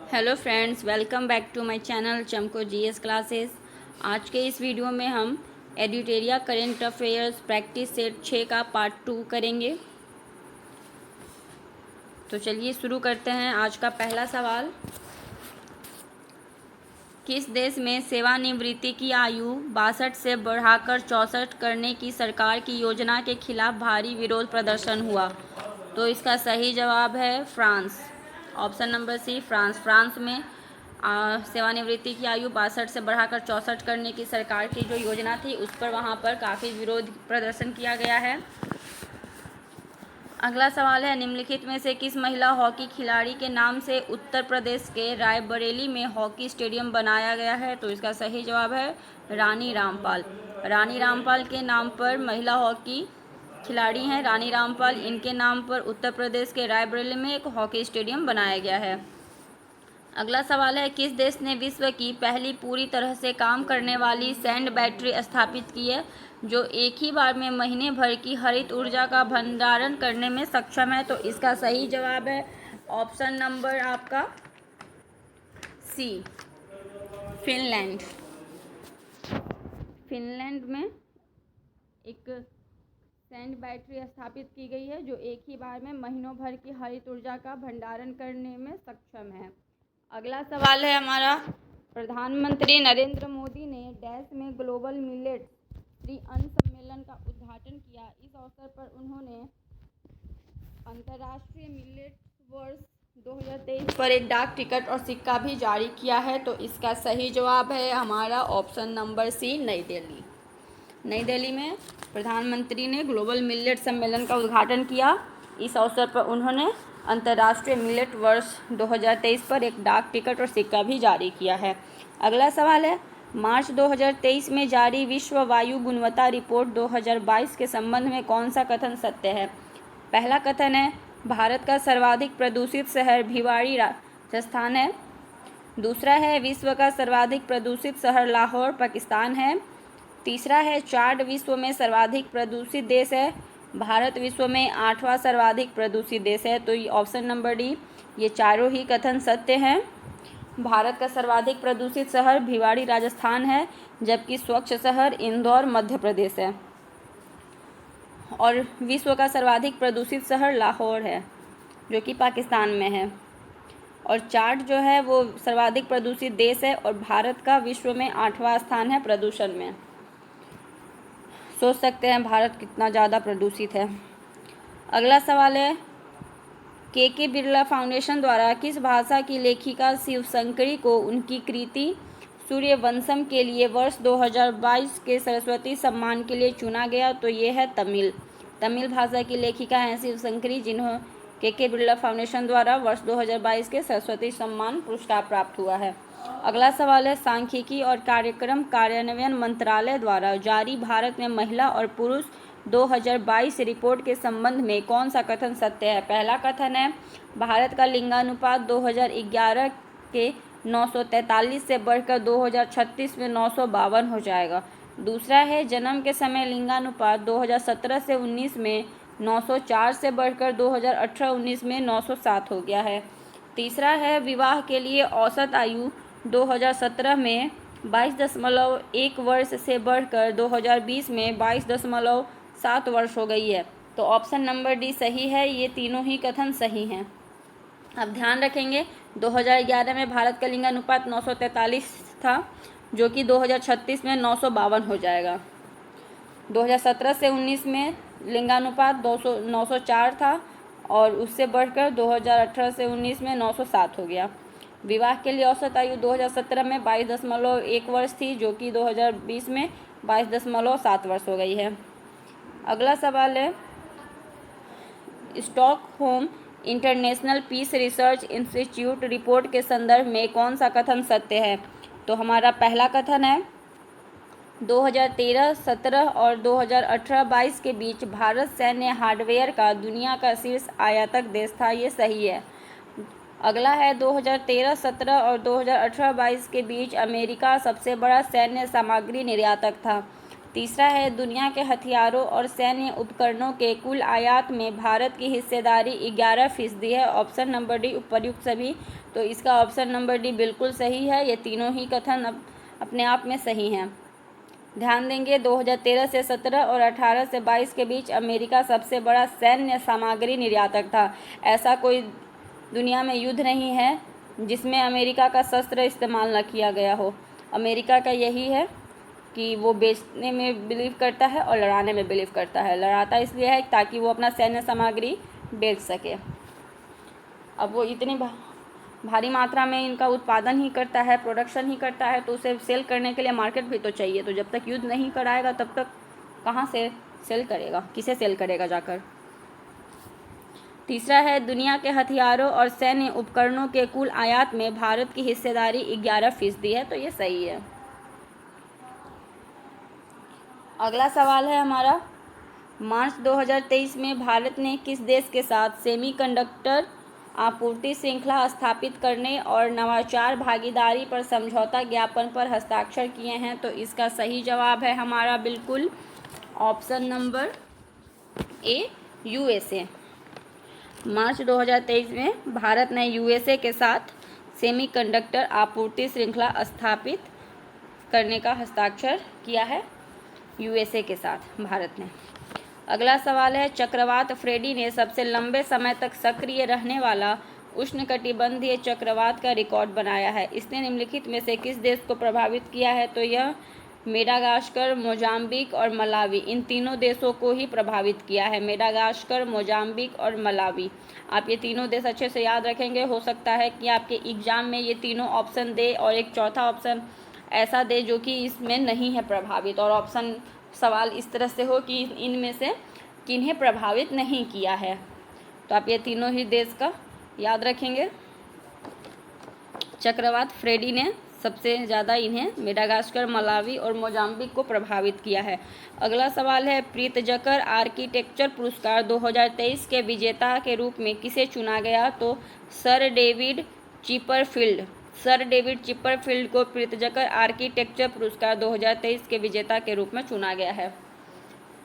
Hello friends, welcome back to my channel Chamko GS classes. आज के इस वीडियो में हम editorial current affairs practice set 6 का पार्ट 2 करेंगे। तो चलिए शुरू करते हैं। आज का पहला सवाल, किस देश में सेवानिवृत्ति की आयु 62 से बढ़ाकर 64 करने की सरकार की योजना के खिलाफ भारी विरोध प्रदर्शन हुआ? तो इसका सही जवाब है France. Option number C, France. France में सेवानिवृत्ति की आयु 62 से बढ़ाकर 64 करने की सरकार की जो योजना थी उस पर वहाँ पर काफ़ी विरोध प्रदर्शन किया गया है। अगला सवाल है, निम्नलिखित में से किस महिला हॉकी खिलाड़ी के नाम से उत्तर प्रदेश के रायबरेली में हॉकी स्टेडियम बनाया गया है? तो इसका सही जवाब है रानी रामपाल। रानी रामपाल के नाम पर महिला हॉकी खिलाड़ी हैं रानी रामपाल, इनके नाम पर उत्तर प्रदेश के रायबरेली में एक हॉकी स्टेडियम बनाया गया है। अगला सवाल है, किस देश ने विश्व की पहली पूरी तरह से काम करने वाली सैंड बैटरी स्थापित की है जो एक ही बार में महीने भर की हरित ऊर्जा का भंडारण करने में सक्षम है? तो इसका सही जवाब है ऑप्शन नंबर आपका सी, फिनलैंड। फिनलैंड में एक सैंड बैटरी स्थापित की गई है जो एक ही बार में महीनों भर की हरित ऊर्जा का भंडारण करने में सक्षम है। अगला सवाल है हमारा, प्रधानमंत्री नरेंद्र मोदी ने डैश में ग्लोबल मिलेट श्री अन्न सम्मेलन का उद्घाटन किया। इस अवसर पर उन्होंने अंतर्राष्ट्रीय मिलेट वर्ष 2023 पर एक डाक टिकट और सिक्का भी जारी किया है। तो इसका सही जवाब है हमारा ऑप्शन नंबर सी, नई दिल्ली। नई दिल्ली में प्रधानमंत्री ने ग्लोबल मिलेट सम्मेलन का उद्घाटन किया। इस अवसर पर उन्होंने अंतर्राष्ट्रीय मिलेट वर्ष 2023 पर एक डाक टिकट और सिक्का भी जारी किया है। अगला सवाल है, मार्च 2023 में जारी विश्व वायु गुणवत्ता रिपोर्ट 2022 के संबंध में कौन सा कथन सत्य है? पहला कथन है, भारत का सर्वाधिक प्रदूषित शहर भिवाड़ी राजस्थान है। दूसरा है, विश्व का सर्वाधिक प्रदूषित शहर लाहौर पाकिस्तान है। तीसरा है, चाड विश्व में सर्वाधिक प्रदूषित देश है। भारत विश्व में 8वां सर्वाधिक प्रदूषित देश है। तो ये ऑप्शन नंबर डी, ये चारों ही कथन सत्य हैं। भारत का सर्वाधिक प्रदूषित शहर भिवाड़ी राजस्थान है, जबकि स्वच्छ शहर इंदौर मध्य प्रदेश है। और विश्व का सर्वाधिक प्रदूषित शहर लाहौर है जो कि पाकिस्तान में है। और चाड जो है वो सर्वाधिक प्रदूषित देश है और भारत का विश्व में 8वां स्थान है प्रदूषण में। सोच सकते हैं भारत कितना ज़्यादा प्रदूषित है। अगला सवाल है, के बिरला फाउंडेशन द्वारा किस भाषा की लेखिका शिवशंकरी को उनकी कृति सूर्यवंशम के लिए वर्ष 2022 के सरस्वती सम्मान के लिए चुना गया? तो ये है तमिल। तमिल भाषा की लेखिका हैं शिवशंकरी, जिन्हों के बिरला फाउंडेशन द्वारा वर्ष 2022 के सरस्वती सम्मान पुरस्कार प्राप्त हुआ है। अगला सवाल है, सांख्यिकी और कार्यक्रम कार्यान्वयन मंत्रालय द्वारा जारी भारत में महिला और पुरुष 2022 रिपोर्ट के संबंध में कौन सा कथन सत्य है? पहला कथन है, भारत का लिंगानुपात 2011 के 943 से बढ़कर 2036 में 952 हो जाएगा। दूसरा है, जन्म के समय लिंगानुपात 2017 से 19 में 904 से बढ़कर 2018-19 में 907 हो गया है। तीसरा है, विवाह के लिए औसत आयु 2017 में 22.1 वर्ष से बढ़कर 2020 में 22.7 वर्ष हो गई है। तो ऑप्शन नंबर डी सही है, ये तीनों ही कथन सही हैं। अब ध्यान रखेंगे, 2011 में भारत का लिंगानुपात 943 था जो कि 2036 में 952 हो जाएगा। 2017 से 19 में लिंगानुपात 904 था और उससे बढ़कर 2018 से 19 में 907 हो गया। विवाह के लिए औसत आयु 2017 में 22.1 वर्ष थी जो कि 2020 में 22.7 वर्ष हो गई है। अगला सवाल है, Stockholm International Peace Research Institute report के संदर्भ में कौन सा कथन सत्य है? तो हमारा पहला कथन है, 2013-17 और 2018-22 के बीच भारत सैन्य हार्डवेयर का दुनिया का शीर्ष आयातक देश था। ये सही है। अगला है, 2013-17 और 2018-22 के बीच अमेरिका सबसे बड़ा सैन्य सामग्री निर्यातक था। तीसरा है दुनिया के हथियारों और सैन्य उपकरणों के कुल आयात में भारत की हिस्सेदारी 11% है। ऑप्शन नंबर डी उपर्युक्त सभी, तो इसका ऑप्शन नंबर डी बिल्कुल सही है। ये तीनों ही कथन अपने आप में सही हैं। ध्यान देंगे 2013 से 17 और 18 से 22 के बीच अमेरिका सबसे बड़ा सैन्य सामग्री निर्यातक था। ऐसा कोई दुनिया में युद्ध नहीं है जिसमें अमेरिका का शस्त्र इस्तेमाल न किया गया हो। अमेरिका का यही है कि वो बेचने में बिलीव करता है और लड़ाने में बिलीव करता है। लड़ाता इसलिए है ताकि वो अपना सैन्य सामग्री बेच सके। अब वो इतनी भारी मात्रा में इनका उत्पादन ही करता है, प्रोडक्शन ही करता है, तो उसे सेल करने के लिए मार्केट भी तो चाहिए। तो जब तक युद्ध नहीं कराएगा तब तक कहाँ से सेल करेगा, किसे सेल करेगा जाकर। तीसरा है दुनिया के हथियारों और सैन्य उपकरणों के कुल आयात में भारत की हिस्सेदारी 11% है, तो ये सही है। अगला सवाल है हमारा, मार्च 2023 में भारत ने किस देश के साथ सेमीकंडक्टर आपूर्ति श्रृंखला स्थापित करने और नवाचार भागीदारी पर समझौता ज्ञापन पर हस्ताक्षर किए हैं? तो इसका सही जवाब है हमारा बिल्कुल ऑप्शन नंबर ए, यूएसए। मार्च 2023 में भारत ने यूएसए के साथ सेमीकंडक्टर आपूर्ति श्रृंखला स्थापित करने का हस्ताक्षर किया है यूएसए के साथ भारत ने। अगला सवाल है, चक्रवात फ्रेडी ने सबसे लंबे समय तक सक्रिय रहने वाला उष्णकटिबंधीय चक्रवात का रिकॉर्ड बनाया है। इसने निम्नलिखित में से किस देश को प्रभावित किया है? तो यह मेडागास्कर, मोजाम्बिक और मलावी, इन तीनों देशों को ही प्रभावित किया है। मेडागास्कर, मोजाम्बिक और मलावी, आप ये तीनों देश अच्छे से याद रखेंगे। हो सकता है कि आपके एग्जाम में ये तीनों ऑप्शन दे और एक चौथा ऑप्शन ऐसा दे जो कि इसमें नहीं है प्रभावित, और ऑप्शन सवाल इस तरह से हो कि इनमें से किन्हें प्रभावित नहीं किया है। तो आप ये तीनों ही देश का याद रखेंगे। चक्रवात फ्रेडी ने सबसे ज़्यादा इन्हें मेडागास्कर, मलावी और मोजाम्बिक को प्रभावित किया है। अगला सवाल है, प्रीतजकर आर्किटेक्चर पुरस्कार 2023 के विजेता के रूप में किसे चुना गया? तो सर डेविड चिपरफील्ड को प्रीतजकर आर्किटेक्चर पुरस्कार 2023 के विजेता के रूप में चुना गया है।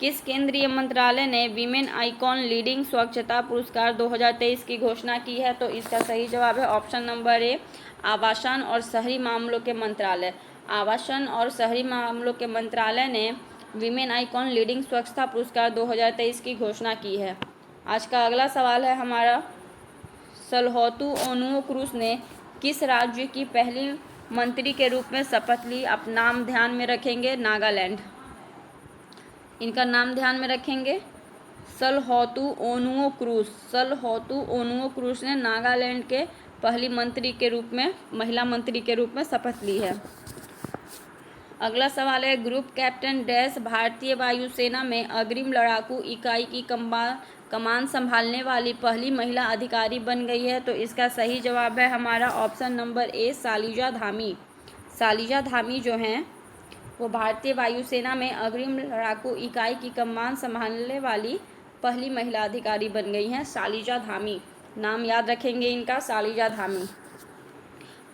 किस केंद्रीय मंत्रालय ने विमेन आइकॉन लीडिंग स्वच्छता पुरस्कार 2023 की घोषणा की है? तो इसका सही जवाब है ऑप्शन नंबर ए, आवासन और शहरी मामलों के मंत्रालय। आवासन और शहरी मामलों के मंत्रालय ने विमेन आइकॉन लीडिंग स्वच्छता पुरस्कार 2023 की घोषणा की है। आज का अगला सवाल है हमारा, सलहोतु ओनुओ क्रूस ने किस राज्य की पहली मंत्री के रूप में शपथ ली? आप नाम ध्यान में रखेंगे, नागालैंड, इनका नाम ध्यान में रखेंगे, सलहोतु ओनुओ क्रूस ने नागालैंड के पहली मंत्री के रूप में, महिला मंत्री के रूप में शपथ ली है। अगला सवाल है, ग्रुप कैप्टन डैश भारतीय वायुसेना में अग्रिम लड़ाकू इकाई की कमान संभालने वाली पहली महिला अधिकारी बन गई है। तो इसका सही जवाब है हमारा option number A, Shalija Dhami. Shalija Dhami जो हैं वो भारतीय वायुसेना में अग्रिम लड़ाकू इकाई की कमान संभालने वाली पहली महिला अधिकारी बन गई हैं, शालिजा धामी। नाम याद रखेंगे इनका, शालिजा धामी।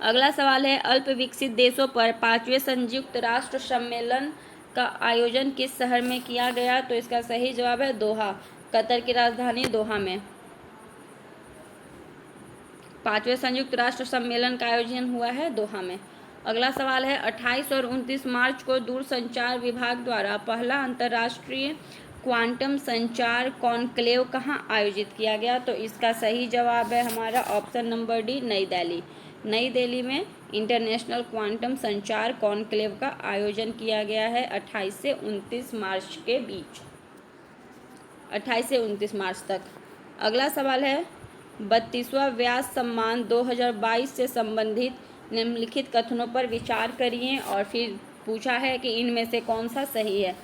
अगला सवाल है, अल्प विकसित देशों पर 5वें संयुक्त राष्ट्र सम्मेलन का आयोजन किस शहर में किया गया? तो इसका सही जवाब है दोहा, कतर की राजधानी दोहा में 5वें संयुक्त राष्ट्र सम्मेलन का आयोजन हुआ है दोहा में। अगला सवाल है, 28 और 29 मार्च को दूरसंचार विभाग द्वारा पहला अंतर्राष्ट्रीय क्वांटम संचार कॉन्क्लेव कहाँ आयोजित किया गया? तो इसका सही जवाब है हमारा ऑप्शन नंबर डी, नई दिल्ली। नई दिल्ली में इंटरनेशनल क्वांटम संचार कॉन्क्लेव का आयोजन किया गया है 28 से 29 मार्च के बीच, 28 से 29 मार्च तक। अगला सवाल है, 32वां व्यास सम्मान 2022 से संबंधित निम्नलिखित कथनों पर विचार करिए और फिर पूछा है कि इनमें से कौन सा सही है।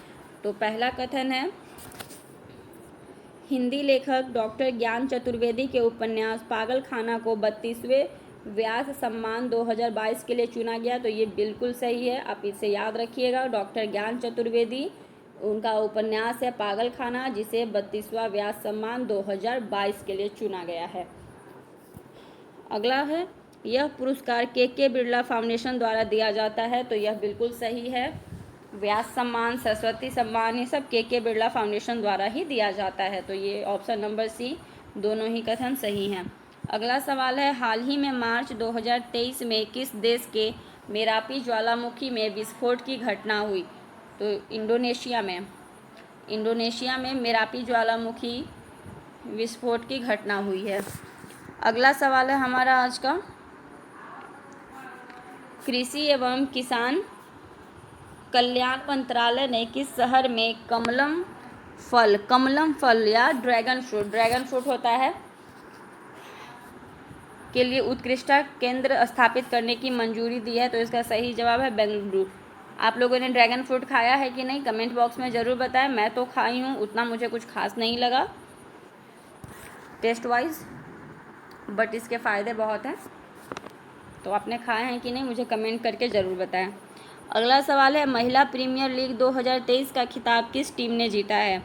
तो पहला कथन है, हिंदी लेखक डॉक्टर ज्ञान चतुर्वेदी के उपन्यास पागलखाना को 32वें व्यास सम्मान 2022 के लिए चुना गया। तो ये बिल्कुल सही है, आप इसे याद रखिएगा। डॉक्टर ज्ञान चतुर्वेदी, उनका उपन्यास है पागलखाना, जिसे 32वां व्यास सम्मान 2022 के लिए चुना गया है। अगला है, यह पुरस्कार के बिरला फाउंडेशन द्वारा दिया जाता है। तो यह बिल्कुल सही है। व्यास सम्मान, सरस्वती सम्मान, ये सब के बिरला फाउंडेशन द्वारा ही दिया जाता है। तो ये ऑप्शन नंबर सी, दोनों ही कथन सही हैं। अगला सवाल है, हाल ही में मार्च 2023 में किस देश के मेरापी ज्वालामुखी में विस्फोट की घटना हुई? तो इंडोनेशिया में मेरापी ज्वालामुखी विस्फोट की घटना हुई है। अगला सवाल है हमारा आज का, कृषि एवं किसान कल्याण मंत्रालय ने किस शहर में कमलम फल या ड्रैगन फ्रूट होता है के लिए उत्कृष्टता केंद्र स्थापित करने की मंजूरी दी है? तो इसका सही जवाब है बेंगलुरु। आप लोगों ने ड्रैगन फ्रूट खाया है कि नहीं, कमेंट बॉक्स में ज़रूर बताएं। मैं तो खाई हूँ, उतना मुझे कुछ खास नहीं लगा टेस्ट वाइज, बट इसके फ़ायदे बहुत हैं। तो आपने खाए हैं कि नहीं, मुझे कमेंट करके ज़रूर बताएं। अगला सवाल है, महिला प्रीमियर लीग 2023 का खिताब किस टीम ने जीता है?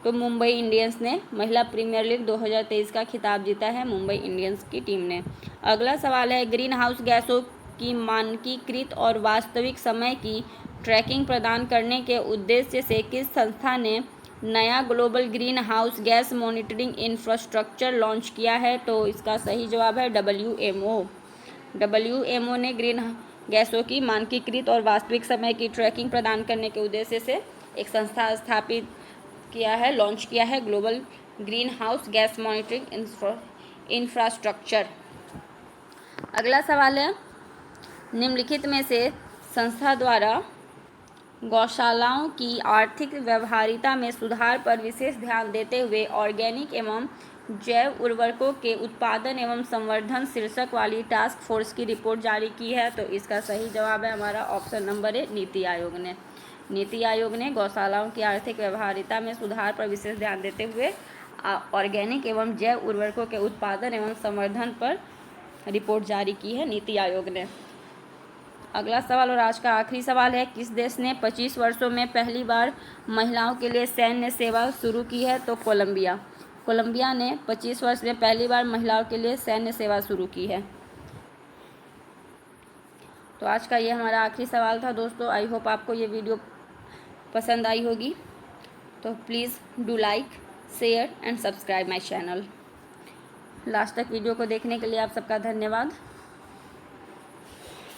तो मुंबई इंडियंस ने महिला प्रीमियर लीग 2023 का खिताब जीता है, मुंबई इंडियंस की टीम ने। अगला सवाल है, ग्रीन हाउस गैसों की मानकीकृत और वास्तविक समय की ट्रैकिंग प्रदान करने के उद्देश्य से किस संस्था ने नया global green house gas monitoring infrastructure launch किया है? तो इसका सही जवाब है WMO ने ग्रीन गैसों की मानकीकृत और वास्तविक समय की ट्रैकिंग प्रदान करने के उद्देश्य से एक संस्था स्थापित किया है, लॉन्च किया है, global green house gas monitoring infrastructure. अगला सवाल है, निम्नलिखित में से संस्था द्वारा गौशालाओं की आर्थिक व्यवहार्यता में सुधार पर विशेष ध्यान देते हुए ऑर्गेनिक एवं जैव उर्वरकों के उत्पादन एवं संवर्धन शीर्षक वाली टास्क फोर्स की रिपोर्ट जारी की है? तो इसका सही जवाब है हमारा ऑप्शन नंबर ए, नीति आयोग ने गौशालाओं की आर्थिक व्यवहार्यता में सुधार पर विशेष ध्यान देते हुए ऑर्गेनिक एवं जैव उर्वरकों के उत्पादन एवं संवर्धन पर रिपोर्ट जारी की है, नीति आयोग ने। अगला सवाल और आज का आखिरी सवाल है, किस देश ने 25 वर्षों में पहली बार महिलाओं के लिए सैन्य सेवा शुरू की है? तो कोलंबिया ने 25 वर्ष में पहली बार महिलाओं के लिए सैन्य सेवा शुरू की है। तो आज का ये हमारा आखिरी सवाल था दोस्तों। आई होप आपको ये वीडियो पसंद आई होगी। तो please do like, share and subscribe my channel. Last तक वीडियो को देखने के लिए आप सबका धन्यवाद।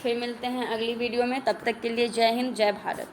फिर मिलते हैं अगली वीडियो में, तब तक के लिए जय हिंद, जय भारत।